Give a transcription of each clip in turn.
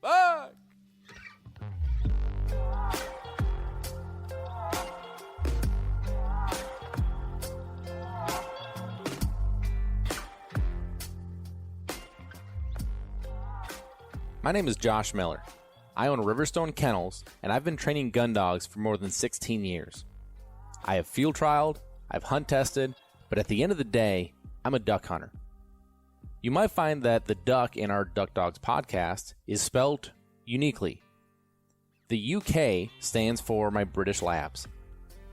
Bye! My name is Josh Miller. I own Riverstone Kennels, and I've been training gun dogs for more than 16 years. I have field trialed, I've hunt tested, but at the end of the day, I'm a duck hunter. You might find that the duck in our Duck Dogs podcast is spelled uniquely. The UK stands for my British Labs.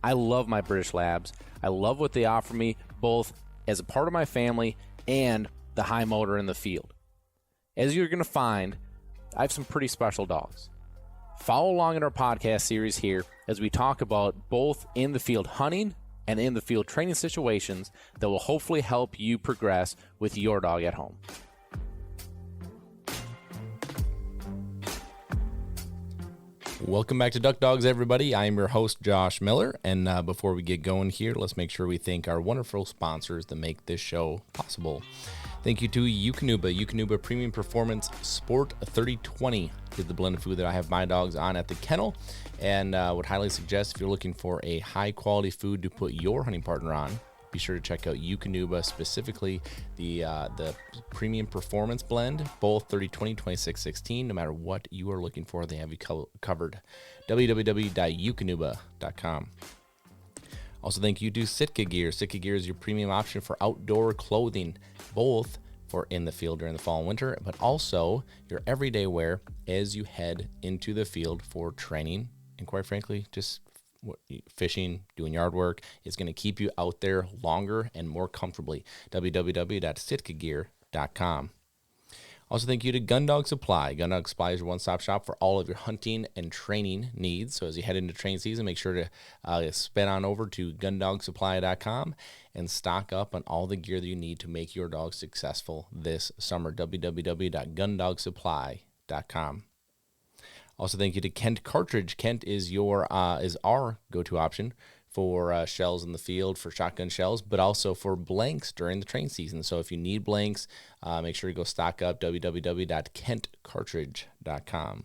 I love my British Labs. I love what they offer me, both as a part of my family and the high motor in the field. As you're going to find, I have some pretty special dogs. Follow along in our podcast series here as we talk about both in the field hunting and in the field training situations that will hopefully help you progress with your dog at home. Welcome back to Duck Dogs, everybody. I am your host, Josh Miller, and before we get going here, let's make sure we thank our wonderful sponsors that make this show possible. Thank you to Eukanuba. Eukanuba Premium Performance Sport 3020 is the blended food that I have my dogs on at the kennel, and would highly suggest if you're looking for a high-quality food to put your hunting partner on, be sure to check out Eukanuba, specifically the Premium Performance Blend, both 3020, 2616. No matter what you are looking for, they have you covered. www.eukanuba.com. Also, thank you to Sitka Gear. Sitka Gear is your premium option for outdoor clothing, both for in the field during the fall and winter, but also your everyday wear as you head into the field for training and, quite frankly, just fishing, doing yard work. It's going to keep you out there longer and more comfortably. www.sitkagear.com. Also, thank you to Gun Dog Supply. Gun Dog Supply is your one-stop shop for all of your hunting and training needs. So as you head into training season, make sure to spin on over to gundogsupply.com and stock up on all the gear that you need to make your dog successful this summer. www.gundogsupply.com. Also, thank you to Kent Cartridge. Kent is our go-to option for shells in the field, for shotgun shells, but also for blanks during the train season. So if you need blanks, make sure to go stock up, www.kentcartridge.com.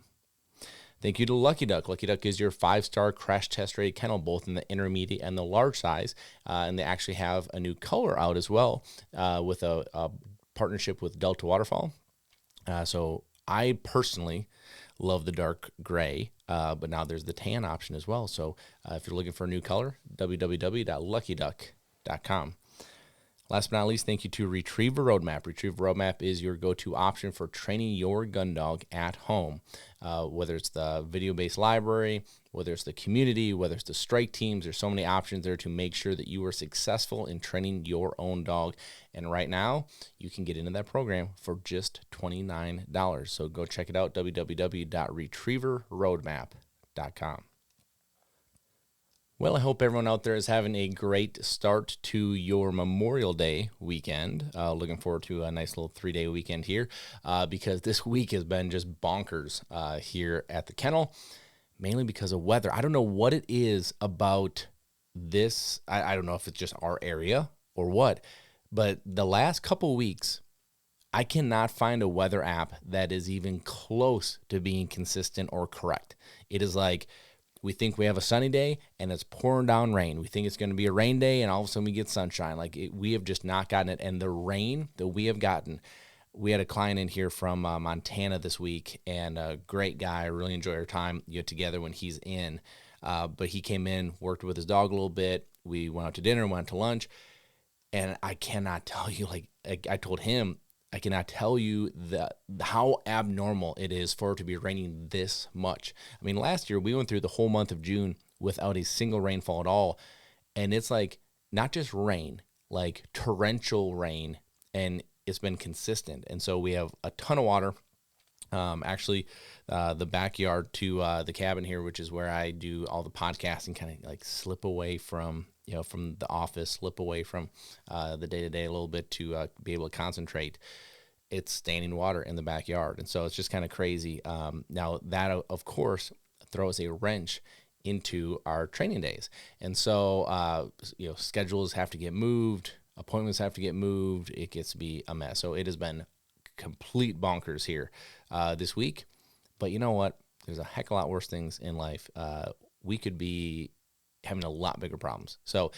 Thank you to Lucky Duck. Lucky Duck is your 5-star crash test rated kennel, both in the intermediate and the large size, and they actually have a new color out as well with a partnership with Delta Waterfall. So I personally love the dark gray, but now there's the tan option as well. So if you're looking for a new color, www.luckyduck.com. Last but not least, thank you to Retriever Roadmap. Retriever Roadmap is your go-to option for training your gun dog at home, whether it's the video-based library, whether it's the community, whether it's the strike teams. There's so many options there to make sure that you are successful in training your own dog. And right now, you can get into that program for just $29. So go check it out, www.retrieverroadmap.com. Well, I hope everyone out there is having a great start to your Memorial Day weekend. Looking forward to a nice little 3-day weekend here because this week has been just bonkers here at the kennel, mainly because of weather. I don't know what it is about this. I don't know if it's just our area or what, but the last couple weeks, I cannot find a weather app that is even close to being consistent or correct. It is like, we think we have a sunny day, and it's pouring down rain. We think it's going to be a rain day, and all of a sudden we get sunshine. We have just not gotten it. And the rain that we have gotten, we had a client in here from Montana this week, and a great guy. I really enjoy our time together when he's in. But he came in, worked with his dog a little bit. We went out to dinner, went to lunch, and I cannot tell you, I told him, I cannot tell you how abnormal it is for it to be raining this much. I mean, last year we went through the whole month of June without a single rainfall at all. And it's like not just rain, like torrential rain, and it's been consistent. And so we have a ton of water. The backyard to the cabin here, which is where I do all the podcasting, kind of like slip away from the office, slip away from the day-to-day a little bit to be able to concentrate. It's standing water in the backyard. And so it's just kind of crazy. Now that, of course, throws a wrench into our training days. And so, schedules have to get moved, appointments have to get moved. It gets to be a mess. So it has been complete bonkers here this week. But you know what? There's a heck of a lot worse things in life. We could be having a lot bigger problems. So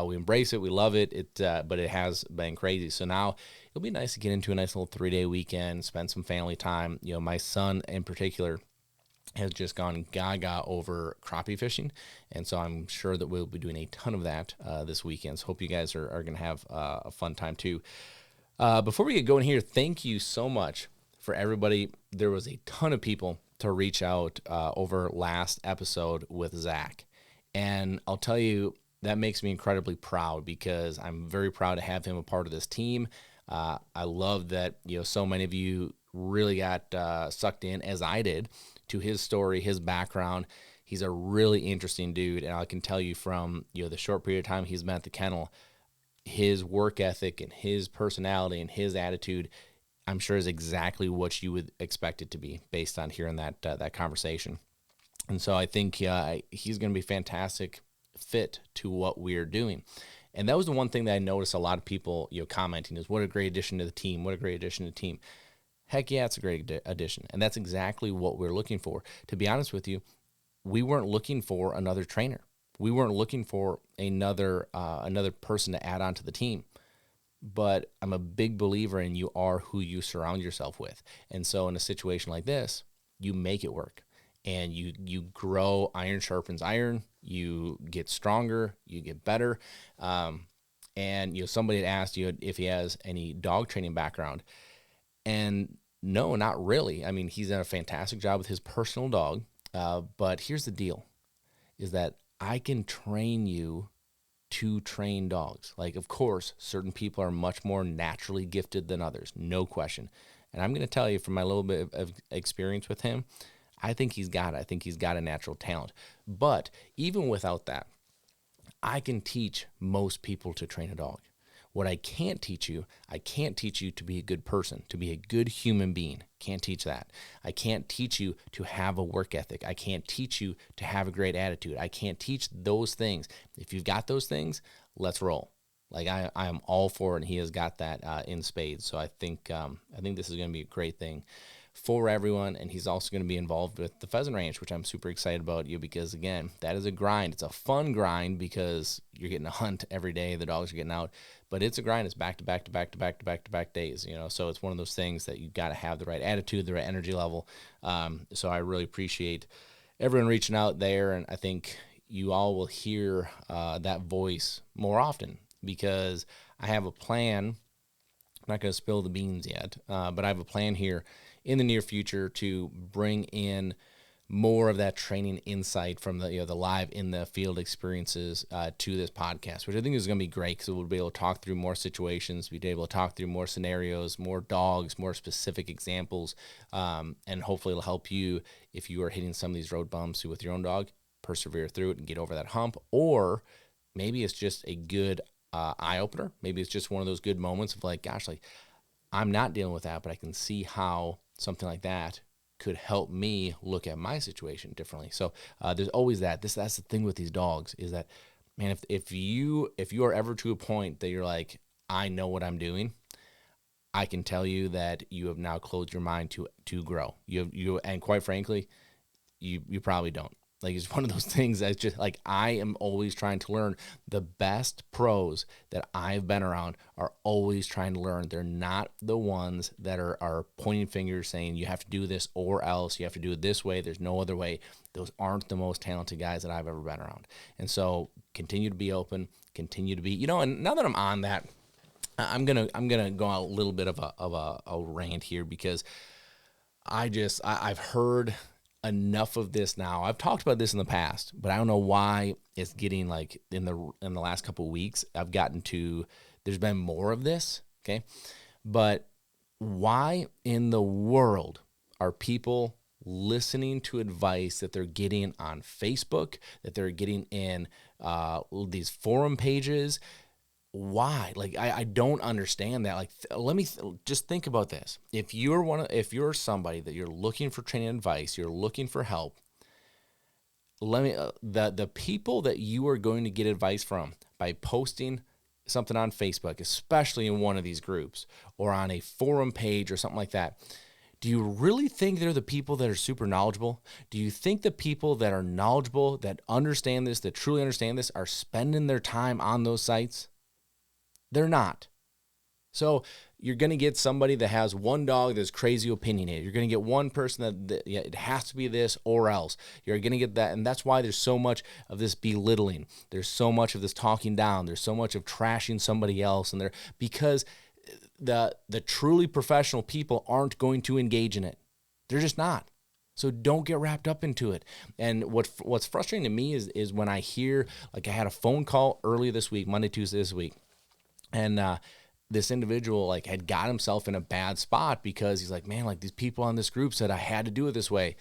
we embrace it. We love it. But it has been crazy. So now it'll be nice to get into a nice little 3-day weekend, spend some family time. My son in particular has just gone gaga over crappie fishing. And so I'm sure that we'll be doing a ton of that this weekend. So hope you guys are going to have a fun time too. Before we get going here, thank you so much for everybody. There was a ton of people to reach out over last episode with Zach. And I'll tell you, that makes me incredibly proud because I'm very proud to have him a part of this team. I love that, so many of you really got sucked in, as I did, to his story, his background. He's a really interesting dude. And I can tell you from, the short period of time he's been at the kennel, his work ethic and his personality and his attitude, I'm sure is exactly what you would expect it to be based on hearing that conversation. And so I think he's going to be a fantastic fit to what we're doing. And that was the one thing that I noticed a lot of people commenting is, what a great addition to the team. What a great addition to the team. Heck yeah, it's a great addition. And that's exactly what we're looking for. To be honest with you, we weren't looking for another trainer. We weren't looking for another person to add on to the team. But I'm a big believer in you are who you surround yourself with. And so in a situation like this, you make it work. And you grow, iron sharpens iron, you get stronger, you get better. And somebody had asked you if he has any dog training background. And no, not really. I mean, he's done a fantastic job with his personal dog. But here's the deal, is that I can train you to train dogs. Like, of course, certain people are much more naturally gifted than others, no question. And I'm going to tell you from my little bit of experience with him, I think he's got it. I think he's got a natural talent. But even without that, I can teach most people to train a dog. What I can't teach you to be a good person, to be a good human being. Can't teach that. I can't teach you to have a work ethic. I can't teach you to have a great attitude. I can't teach those things. If you've got those things, let's roll. Like I am all for it, and he has got that in spades. So I think this is going to be a great thing for everyone, and he's also going to be involved with the pheasant ranch, which I'm super excited about because, again, that is a grind. It's a fun grind because you're getting a hunt every day. The dogs are getting out, but it's a grind. It's back to back to back to back to back to back days, so it's one of those things that you got to have the right attitude, the right energy level. So I really appreciate everyone reaching out there, and I think you all will hear that voice more often because I have a plan. I'm not going to spill the beans yet, but I have a plan here in the near future to bring in more of that training insight from the live in the field experiences to this podcast, which I think is going to be great because we'll be able to talk through more situations, be able to talk through more scenarios, more dogs, more specific examples, and hopefully it'll help you if you are hitting some of these road bumps with your own dog, persevere through it and get over that hump. Or maybe it's just a good eye-opener. Maybe it's just one of those good moments of like, gosh, like I'm not dealing with that, but I can see how something like that could help me look at my situation differently. So there's always that. That's the thing with these dogs is that, man, if you are ever to a point that you're like, I know what I'm doing, I can tell you that you have now closed your mind to grow. And quite frankly, you probably don't. Like, it's one of those things that's just like, I am always trying to learn. The best pros that I've been around are always trying to learn. They're not the ones that are pointing fingers saying you have to do this or else, you have to do it this way, there's no other way. Those aren't the most talented guys that I've ever been around. And so continue to be open, continue to be, and now that I'm on that, I'm gonna go on a little bit of a rant here because I've heard enough of this now. I've talked about this in the past, but I don't know why it's getting like in the last couple of weeks, I've gotten to, there's been more of this. Okay. But why in the world are people listening to advice that they're getting on Facebook, that they're getting in these forum pages? Why? Like, I don't understand that. Like, let me just think about this. If you're somebody that you're looking for training advice, you're looking for help, let me the people that you are going to get advice from by posting something on Facebook, especially in one of these groups or on a forum page or something like that, do you really think they're the people that are super knowledgeable? Do you think the people that are knowledgeable, that understand this, that truly understand this, are spending their time on those sites? They're not. So you're going to get somebody that has one dog that's crazy opinionated. You're going to get one person that yeah, it has to be this or else. You're going to get that. And that's why there's so much of this belittling. There's so much of this talking down. There's so much of trashing somebody else. And because the truly professional people aren't going to engage in it. They're just not. So don't get wrapped up into it. And what's frustrating to me is when I hear, like I had a phone call earlier this week, Monday, Tuesday this week, and this individual like had got himself in a bad spot because he's like, man, like these people on this group said I had to do it this way.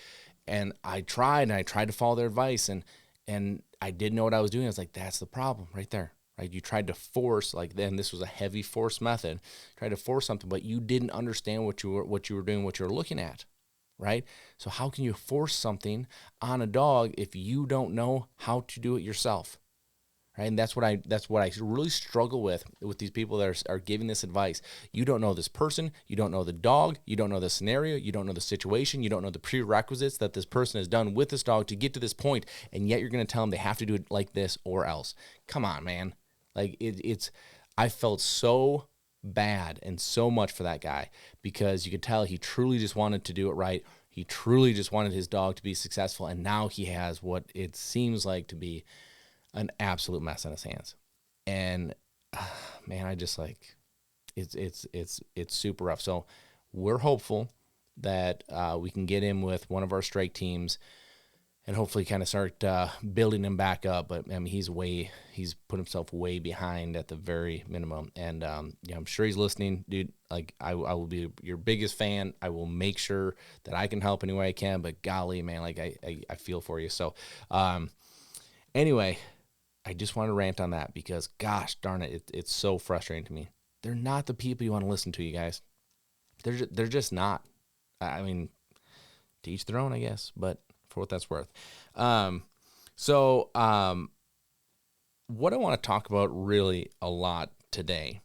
And I tried to follow their advice and I didn't know what I was doing. I was like, that's the problem right there, right? You tried to force, like then this was a heavy force method, tried to force something, but you didn't understand what you were doing, what you were looking at, right? So how can you force something on a dog if you don't know how to do it yourself? Right? And that's what I really struggle with these people that are giving this advice. You don't know this person, you don't know the dog, you don't know the scenario, you don't know the situation, you don't know the prerequisites that this person has done with this dog to get to this point, and yet you're going to tell them they have to do it like this or else. Come on, man. Like I felt so bad and so much for that guy because you could tell he truly just wanted to do it right. He truly just wanted his dog to be successful, and now he has what it seems like to be an absolute mess on his hands. And man, I just like it's super rough. So we're hopeful that we can get him with one of our strike teams and hopefully kind of start building him back up. But I mean, he's put himself way behind at the very minimum. And yeah, I'm sure he's listening, dude. Like I will be your biggest fan. I will make sure that I can help any way I can. But golly, man, like I feel for you. So anyway, I just want to rant on that because, gosh darn it, it's so frustrating to me. They're not the people you want to listen to, you guys. They're just not. I mean, to each their own, I guess, but for what that's worth. So what I want to talk about really a lot today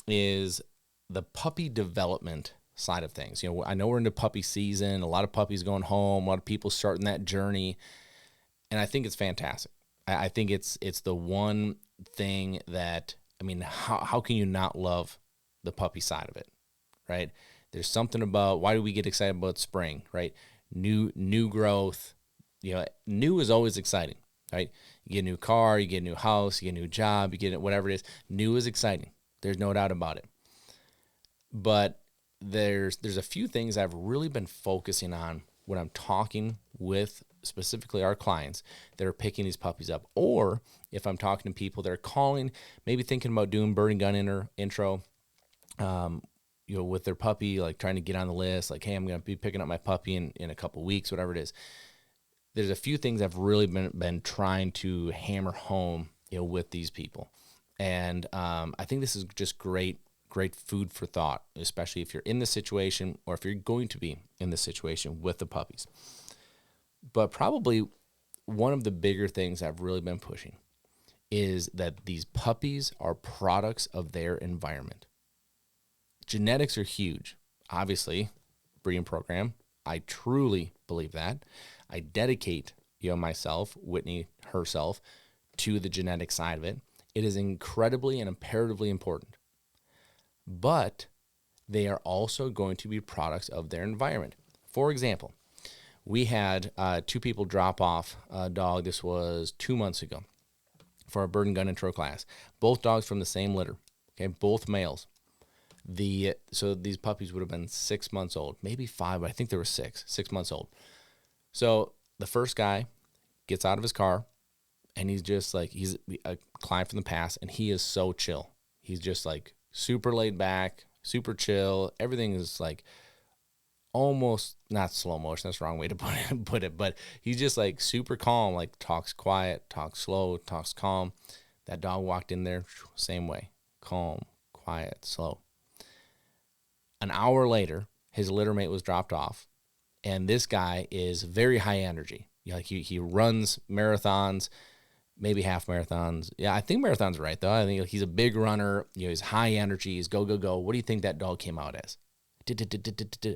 is the puppy development side of things. You know, I know we're into puppy season, a lot of puppies going home, a lot of people starting that journey, and I think it's fantastic. I think it's the one thing that, I mean, how can you not love the puppy side of it, right? There's something about, why do we get excited about spring, right? New growth, you know, new is always exciting, right? You get a new car, you get a new house, you get a new job, you get whatever it is. New is exciting. There's no doubt about it. But there's a few things I've really been focusing on when I'm talking with specifically our clients that are picking these puppies up, or if I'm talking to people that are calling, maybe thinking about doing bird and gun intro, you know, with their puppy, like trying to get on the list, like, hey, I'm going to be picking up my puppy in a couple weeks, whatever it is. There's a few things I've really been trying to hammer home, you know, with these people. And I think this is just great food for thought, especially if you're in this situation or if you're going to be in this situation with the puppies. But probably one of the bigger things I've really been pushing is that these puppies are products of their environment. Genetics are huge. Obviously, breeding program, I truly believe that. I dedicate, you know, myself, Whitney herself, to the genetic side of it. It is incredibly and imperatively important. But they are also going to be products of their environment. For example, we had two people drop off a dog. This was 2 months ago for our bird and gun intro class. Both dogs from the same litter, okay, both males. So these puppies would have been 6 months old, maybe 5, but I think they were 6 months old. So the first guy gets out of his car, and he's just like, he's a client from the past, and he is so chill. He's just like super laid back, super chill. Everything is like almost not slow motion. That's the wrong way to put it, but he's just like super calm, like talks quiet, talks slow, talks calm. That dog walked in there, same way, calm, quiet, slow. An hour later, his litter mate was dropped off, and this guy is very high energy, Like he runs marathons, maybe half marathons. Yeah, I think marathons right though. I think he's a big runner. He's high energy. He's go go go. What do you think that dog came out as?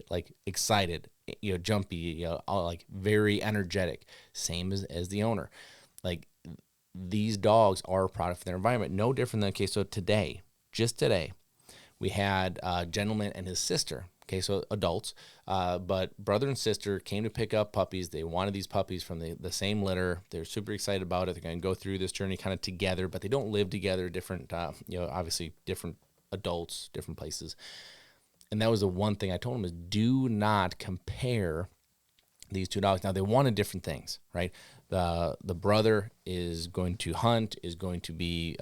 Like excited, jumpy, all like very energetic. Same as the owner. Like these dogs are a product of their environment. No different than okay. So today, just today, we had a gentleman and his sister. Okay, so adults, but brother and sister came to pick up puppies. They wanted these puppies from the same litter. They're super excited about it. They're going to go through this journey kind of together, but they don't live together. Different, obviously different adults, different places. And that was the one thing I told them is do not compare these two dogs. Now they wanted different things, right? The brother is going to hunt, is going to be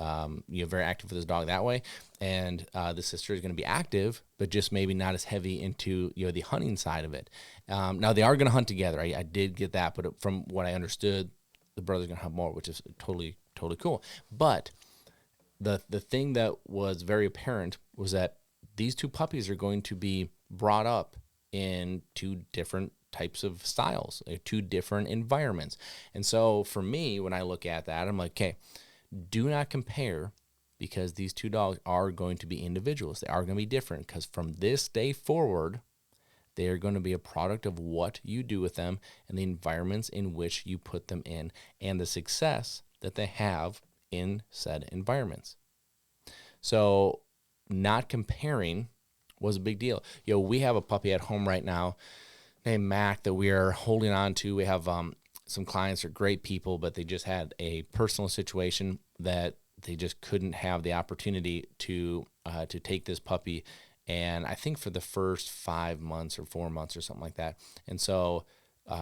very active with his dog that way, and the sister is going to be active, but just maybe not as heavy into the hunting side of it. Now they are going to hunt together. I did get that, but from what I understood, the brother's going to hunt more, which is totally cool. But the thing that was very apparent was that these two puppies are going to be brought up in two different types of styles, two different environments. And so for me, when I look at that, I'm like, okay, do not compare, because these two dogs are going to be individuals. They are going to be different, because from this day forward, they are going to be a product of what you do with them and the environments in which you put them in and the success that they have in said environments. So not comparing was a big deal. We have a puppy at home right now named Mac that we are holding on to. We have some clients who are great people, but they just had a personal situation that they just couldn't have the opportunity to take this puppy. And I think for the first 5 months or 4 months or something like that. And so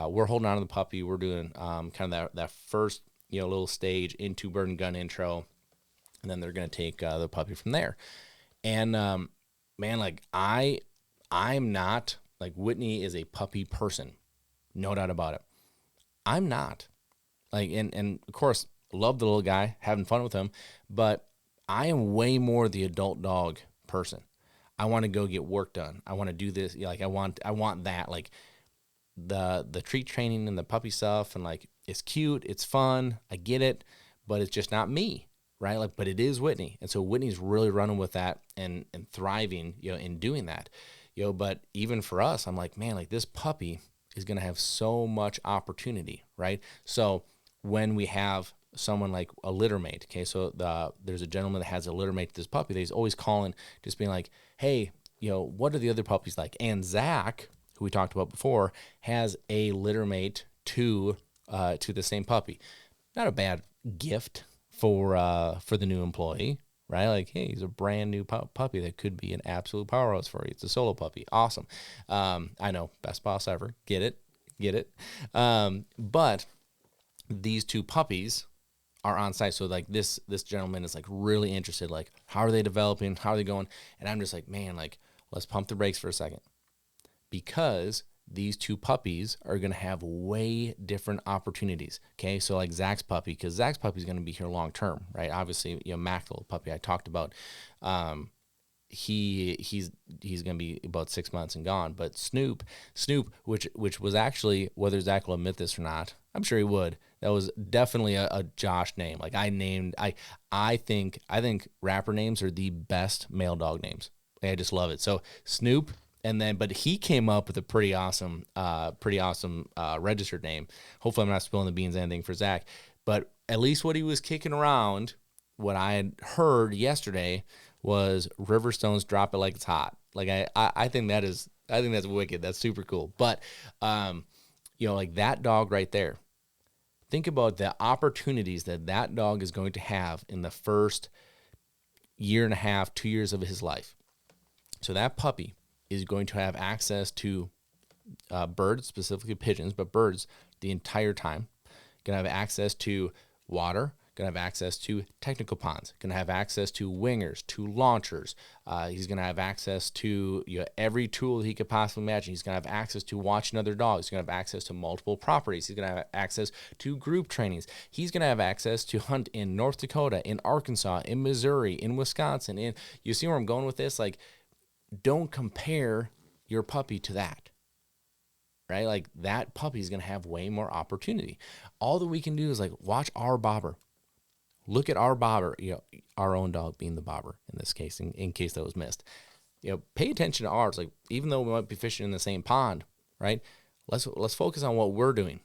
we're holding on to the puppy. We're doing kind of that first little stage into bird and gun intro, and then they're going to take the puppy from there. And man, like I'm not, like, Whitney is a puppy person, no doubt about it. I'm not. Like, and of course, love the little guy, having fun with him, but I am way more the adult dog person. I want to go get work done. I want to do this. Like, I want that. Like the treat training and the puppy stuff, and like it's cute, it's fun, I get it, but it's just not me, right? Like, but it is Whitney, and so Whitney's really running with that and thriving, in doing that. But even for us, I'm like, man, like this puppy is going to have so much opportunity, right? So when we have someone like a litter mate, okay, so there's a gentleman that has a litter mate to this puppy that he's always calling, just being like, hey, what are the other puppies like? And Zach, who we talked about before, has a litter mate to the same puppy. Not a bad gift for the new employee, right? Like, hey, he's a brand new puppy that could be an absolute powerhouse for you. It's a solo puppy. Awesome. I know, best boss ever. Get it. But these two puppies are on site. So like this gentleman is like really interested, like, how are they developing? How are they going? And I'm just like, man, like, let's pump the brakes for a second, because these two puppies are going to have way different opportunities. Okay. So like Zach's puppy, because Zach's puppy is going to be here long term, right? Obviously, Mac, the little puppy I talked about, he's going to be about 6 months and gone. But Snoop, which was actually, whether Zach will admit this or not, I'm sure he would, that was definitely a Josh name. Like I think rapper names are the best male dog names. I just love it. So Snoop. And then, but he came up with a pretty awesome registered name. Hopefully I'm not spilling the beans anything for Zach, but at least what he was kicking around, what I had heard yesterday, was Riverstone's Drop It Like It's Hot. Like I think that's wicked. That's super cool. But, like that dog right there, think about the opportunities that dog is going to have in the first year and a half, 2 years of his life. So that puppy is going to have access to birds, specifically pigeons, but birds the entire time. Going to have access to water, going to have access to technical ponds, going to have access to wingers, to launchers. He's going to have access to every tool that he could possibly imagine. He's going to have access to watching other dogs. He's going to have access to multiple properties. He's going to have access to group trainings. He's going to have access to hunt in North Dakota, in Arkansas, in Missouri, in Wisconsin. You see where I'm going with this? Like, don't compare your puppy to that, right? Like that puppy's going to have way more opportunity. All that we can do is like watch our bobber. Look at our bobber, our own dog being the bobber in this case, in case that was missed. Pay attention to ours. Like even though we might be fishing in the same pond, right? Let's focus on what we're doing,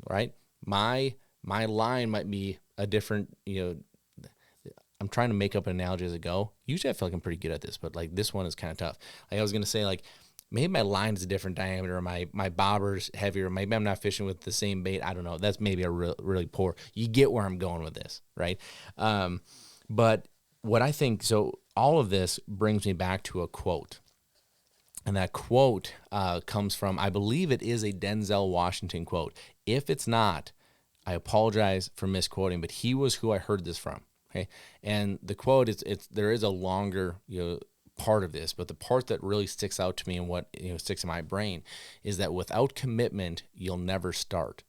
right? My line might be a different, I'm trying to make up an analogy as I go. Usually I feel like I'm pretty good at this, but like this one is kind of tough. Like I was going to say like, maybe my line is a different diameter, or my bobber's heavier. Maybe I'm not fishing with the same bait. I don't know. That's maybe a really poor. You get where I'm going with this, right? But what I think, so all of this brings me back to a quote. And that quote comes from, I believe it is a Denzel Washington quote. If it's not, I apologize for misquoting, but he was who I heard this from. Okay, and the quote is there is a longer part of this, but the part that really sticks out to me and what sticks in my brain is that without commitment, you'll never start.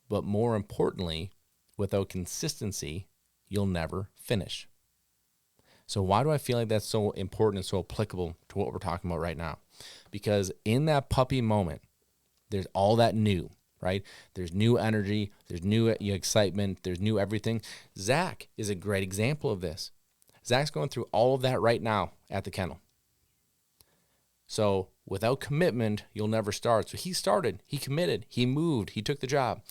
But more importantly, without consistency, you'll never finish. So why do I feel like that's so important and so applicable to what we're talking about right now? Because in that puppy moment, there's all that new, right? There's new energy, there's new excitement, there's new everything. Zach is a great example of this. Zach's going through all of that right now at the kennel. So without commitment, you'll never start. So he started, he committed, he moved, he took the job.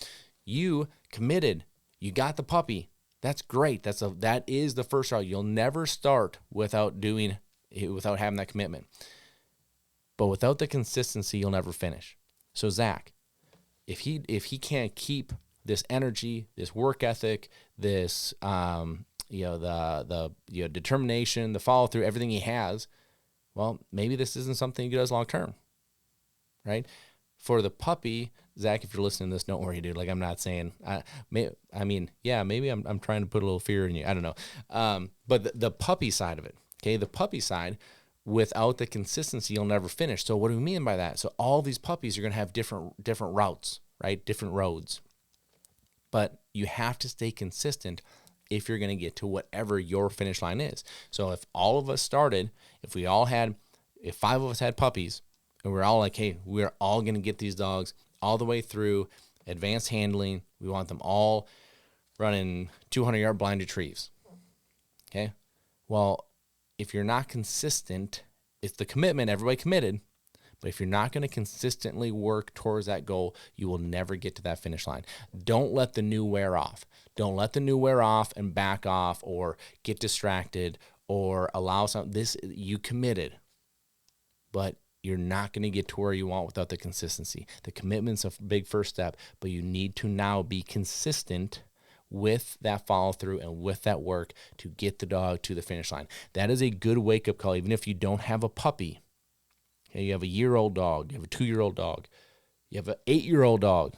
You committed, you got the puppy. That's great. That is the first route. You'll never start without having that commitment. But without the consistency, you'll never finish. So Zach, if he can't keep this energy, this work ethic, this the determination, the follow through, everything he has, well, maybe this isn't something he does long term, right? For the puppy, Zach, if you're listening to this, don't worry, dude. Like I'm not saying, maybe I'm trying to put a little fear in you. I don't know. But the puppy side of it, okay, the puppy side, without the consistency, you'll never finish. So what do we mean by that? So all these puppies are going to have different routes, right? Different roads. But you have to stay consistent if you're going to get to whatever your finish line is. So if all of us started, if 5 of us had puppies, and we're all like, hey, we're all going to get these dogs all the way through advanced handling. We want them all running 200-yard blind retrieves. Okay? Well, if you're not consistent, it's the commitment, everybody committed, but if you're not going to consistently work towards that goal, you will never get to that finish line. Don't let the new wear off. Don't let the new wear off and back off or get distracted or allow you committed, but you're not going to get to where you want without the consistency. The commitment's a big first step, but you need to now be consistent with that follow through and with that work to get the dog to the finish line. That is a good wake up call, even if you don't have a puppy. Okay, you have a year-old dog, you have a 2-year-old dog, you have an 8-year-old dog.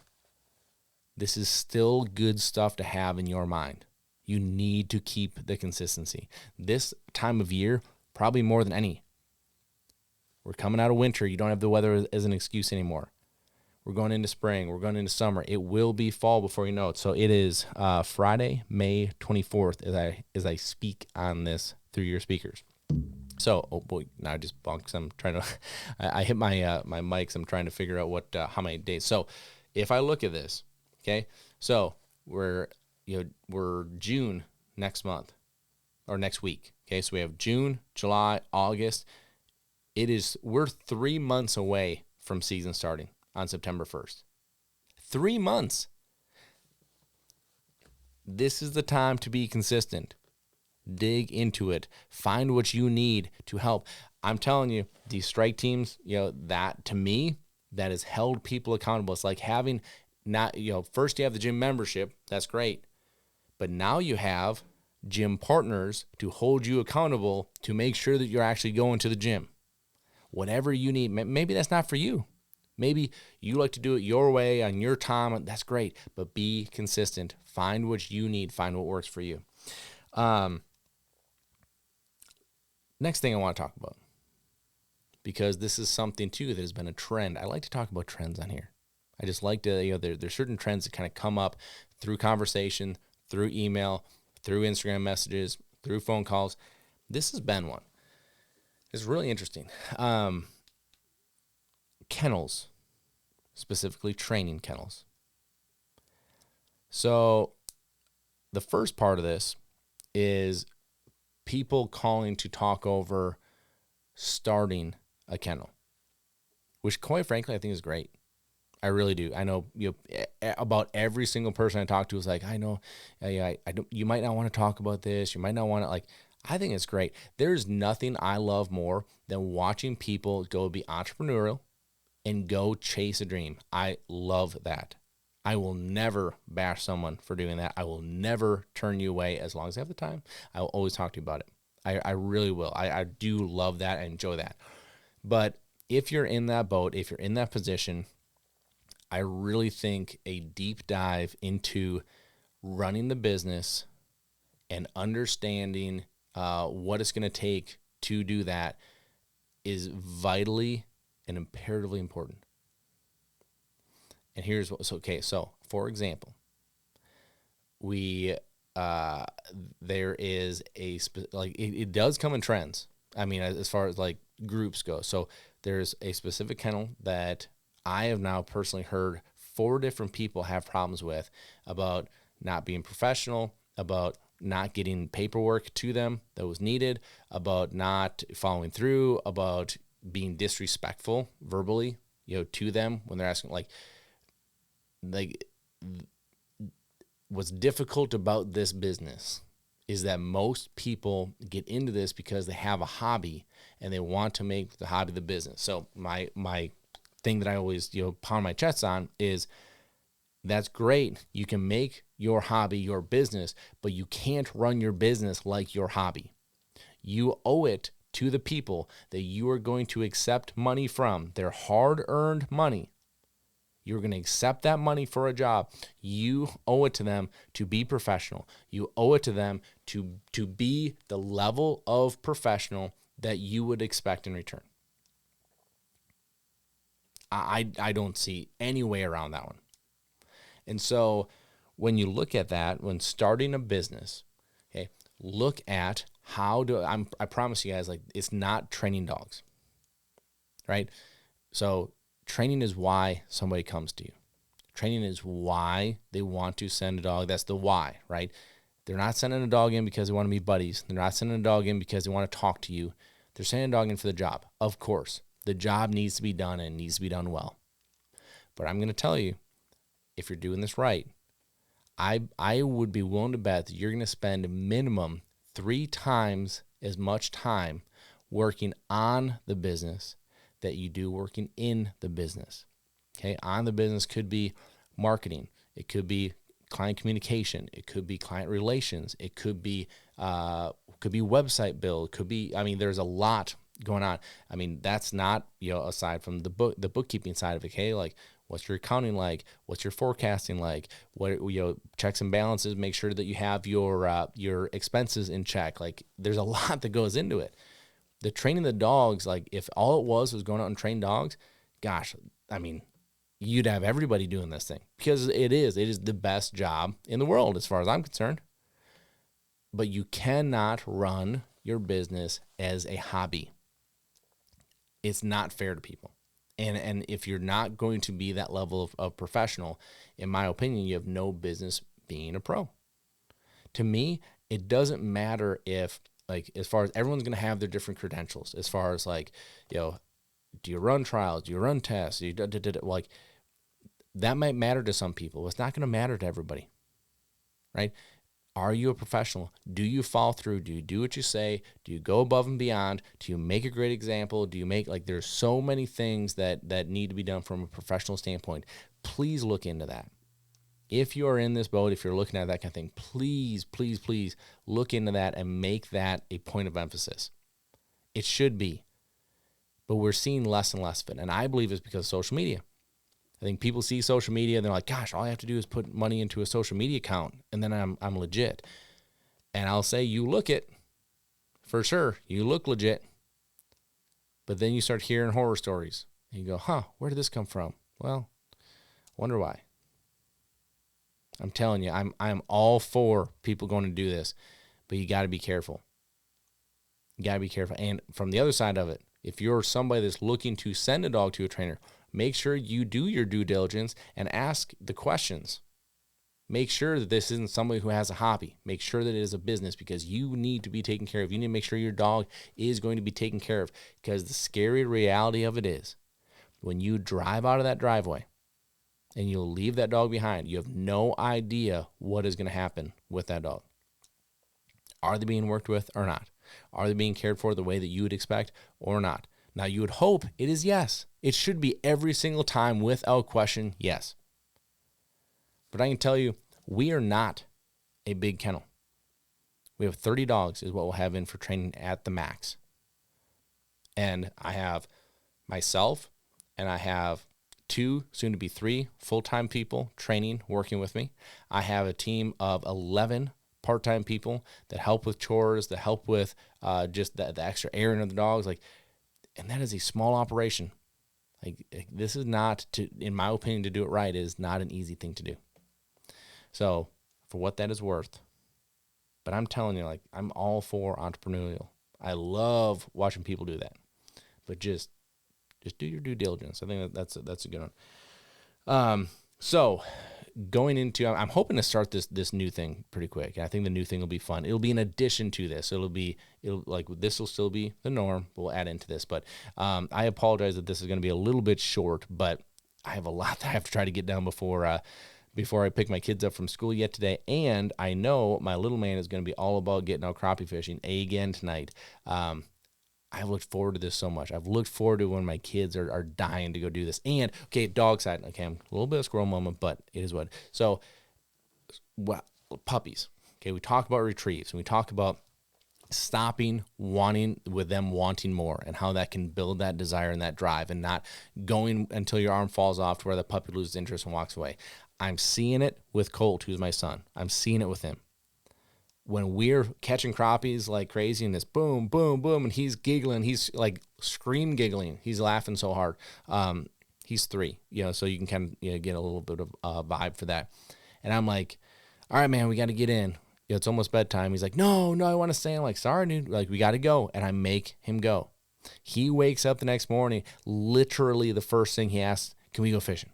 This is still good stuff to have in your mind. You need to keep the consistency. This time of year, probably more than any. We're coming out of winter. You don't have the weather as an excuse anymore. We're going into spring. We're going into summer. It will be fall before you know it. So it is Friday, May 24th as I speak on this through your speakers. So, oh boy, now I just bonked. I'm trying to, I hit my my mics. I'm trying to figure out how many days. So if I look at this, okay, so we're June next week. Okay, so we have June, July, August. We're 3 months away from season starting on September 1st. 3 months. This is the time to be consistent. Dig into it. Find what you need to help. I'm telling you, these strike teams, that to me, that has held people accountable. It's like having first you have the gym membership. That's great. But now you have gym partners to hold you accountable to make sure that you're actually going to the gym. Whatever you need, maybe that's not for you. Maybe you like to do it your way on your time. That's great, but be consistent. Find what you need. Find what works for you. Next thing I want to talk about, because this is something too that has been a trend. I like to talk about trends on here. I just like to, there's certain trends that kind of come up through conversation, through email, through Instagram messages, through phone calls. This has been one. It's really interesting. Kennels specifically training kennels. So the first part of this is people calling to talk over starting a kennel, which quite frankly I think is great. I really do. I know about every single person I talk to is like, I know, I don't. You might not want to talk about this. You might not want to like. I think it's great. There's nothing I love more than watching people go be entrepreneurial and go chase a dream. I love that. I will never bash someone for doing that. I will never turn you away as long as I have the time. I will always talk to you about it. I really will. I do love that. I enjoy that. But if you're in that boat, if you're in that position, I really think a deep dive into running the business and understanding what it's going to take to do that is vitally and imperatively important. And here's what's okay. So, for example, there is it does come in trends. I mean, as far as like groups go. So there's a specific kennel that I have now personally heard 4 different people have problems with about not being professional, about not getting paperwork to them that was needed, about not following through, about being disrespectful verbally, to them when they're asking like what's difficult about this business is that most people get into this because they have a hobby and they want to make the hobby the business. So my thing that I always, pound my chest on is that's great. You can make your hobby your business, but you can't run your business like your hobby. You owe it to the people that you are going to accept money from, their hard-earned money. You're going to accept that money for a job. You owe it to them to be professional. You owe it to them to be the level of professional that you would expect in return. I don't see any way around that one. And so when you look at that, when starting a business, okay, look at I promise you guys, like, it's not training dogs, right? So training is why somebody comes to you. Training is why they want to send a dog. That's the why, right? They're not sending a dog in because they want to be buddies. They're not sending a dog in because they want to talk to you. They're sending a dog in for the job. Of course, the job needs to be done and it needs to be done well. But I'm going to tell you, if you're doing this right, I would be willing to bet that you're going to spend minimum 3 times as much time working on the business that you do working in the business. Okay, on the business could be marketing. It could be client communication. It could be client relations. It could be website build. Could be, there's a lot going on. That's not, aside from the bookkeeping side of it. Okay, like, what's your accounting like? What's your forecasting like? What, checks and balances? Make sure that you have your expenses in check. Like, there's a lot that goes into it. The training the dogs, like, if all it was going out and train dogs, gosh, you'd have everybody doing this thing because it is the best job in the world as far as I'm concerned. But you cannot run your business as a hobby. It's not fair to people. And if you're not going to be that level of professional, in my opinion, you have no business being a pro. To me, it doesn't matter if, like, as far as everyone's going to have their different credentials, as far as like, do you run trials? Do you run tests? Like, that might matter to some people. It's not going to matter to everybody, right? Are you a professional? Do you follow through? Do you do what you say? Do you go above and beyond? Do you make a great example? Do you make, like, there's so many things that need to be done from a professional standpoint. Please look into that. If you are in this boat, if you're looking at that kind of thing, please, please, please look into that and make that a point of emphasis. It should be. But we're seeing less and less of it. And I believe it's because of social media. I think people see social media and they're like, gosh, all I have to do is put money into a social media account and then I'm legit. And I'll say, you look it, for sure, you look legit. But then you start hearing horror stories and you go, where did this come from? Well, wonder why. I'm telling you, I'm all for people going to do this, but you got to be careful. You got to be careful. And from the other side of it, if you're somebody that's looking to send a dog to a trainer, make sure you do your due diligence and ask the questions. Make sure that this isn't somebody who has a hobby. Make sure that it is a business, because you need to be taken care of. You need to make sure your dog is going to be taken care of, because the scary reality of it is when you drive out of that driveway and you'll leave that dog behind, you have no idea what is going to happen with that dog. Are they being worked with or not? Are they being cared for the way that you would expect or not? Now, you would hope it is yes. It should be every single time without question, yes. But I can tell you, we are not a big kennel. We have 30 dogs is what we'll have in for training at the max. And I have myself and I have 2, soon to be 3 full-time people training, working with me. I have a team of 11 part-time people that help with chores, that help with just the extra airing of the dogs. And that is a small operation. This is not, in my opinion, to do it right is not an easy thing to do. So for what that is worth, but I'm telling you, I'm all for entrepreneurial. I love watching people do that, but just do your due diligence. I think that's a good one. So going into, I'm hoping to start this new thing pretty quick. I think the new thing will be fun. It'll be in addition to this. This will still be the norm. We'll add into this, but I apologize that this is going to be a little bit short, but I have a lot that I have to try to get done before I pick my kids up from school yet today. And I know my little man is going to be all about getting out crappie fishing again tonight. I've looked forward to this so much. I've looked forward to when my kids are dying to go do this. And, okay, dog side. Okay, I'm a little bit of a squirrel moment, but it is what. So, puppies. Okay, we talk about retrieves, and we talk about stopping wanting more, and how that can build that desire and that drive, and not going until your arm falls off to where the puppy loses interest and walks away. I'm seeing it with Colt, who's my son. I'm seeing it with him. When we're catching crappies like crazy and this boom, boom, boom, and he's giggling, he's scream giggling. He's laughing so hard. He's 3, so you can kind of get a little bit of vibe for that. And I'm like, all right, man, we got to get in. It's almost bedtime. He's like, no, I want to stay. I'm like, sorry, dude. We got to go. And I make him go. He wakes up the next morning. Literally the first thing he asks, can we go fishing?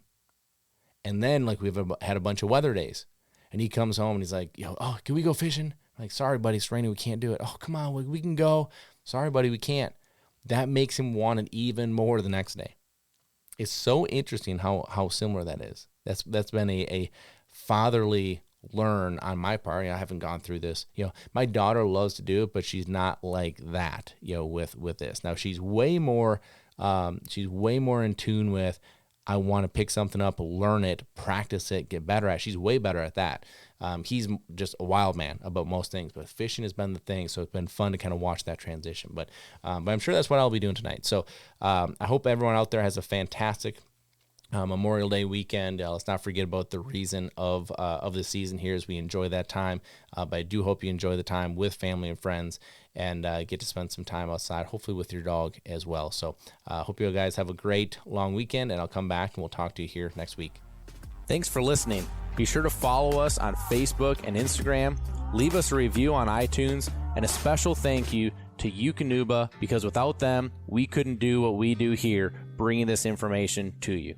And then we've had a bunch of weather days. And he comes home and he's like, can we go fishing? I'm like, sorry, buddy, it's raining. We can't do it. Oh, come on, we can go. Sorry, buddy, we can't. That makes him want it even more the next day. It's so interesting how similar that is. That's been a fatherly learn on my part. I haven't gone through this. My daughter loves to do it, but she's not like that. With this. Now she's way more in tune with, I want to pick something up, learn it, practice it, get better at it. She's way better at that. He's just a wild man about most things, but fishing has been the thing. So it's been fun to kind of watch that transition. But I'm sure that's what I'll be doing tonight. So I hope everyone out there has a fantastic Memorial Day weekend. Let's not forget about the reason of the season here as we enjoy that time. But I do hope you enjoy the time with family and friends, and get to spend some time outside, hopefully with your dog as well. So hope you guys have a great long weekend, and I'll come back and we'll talk to you here next week. Thanks for listening. Be sure to follow us on Facebook and Instagram. Leave us a review on iTunes, and a special thank you to Eukanuba, because without them, we couldn't do what we do here, bringing this information to you.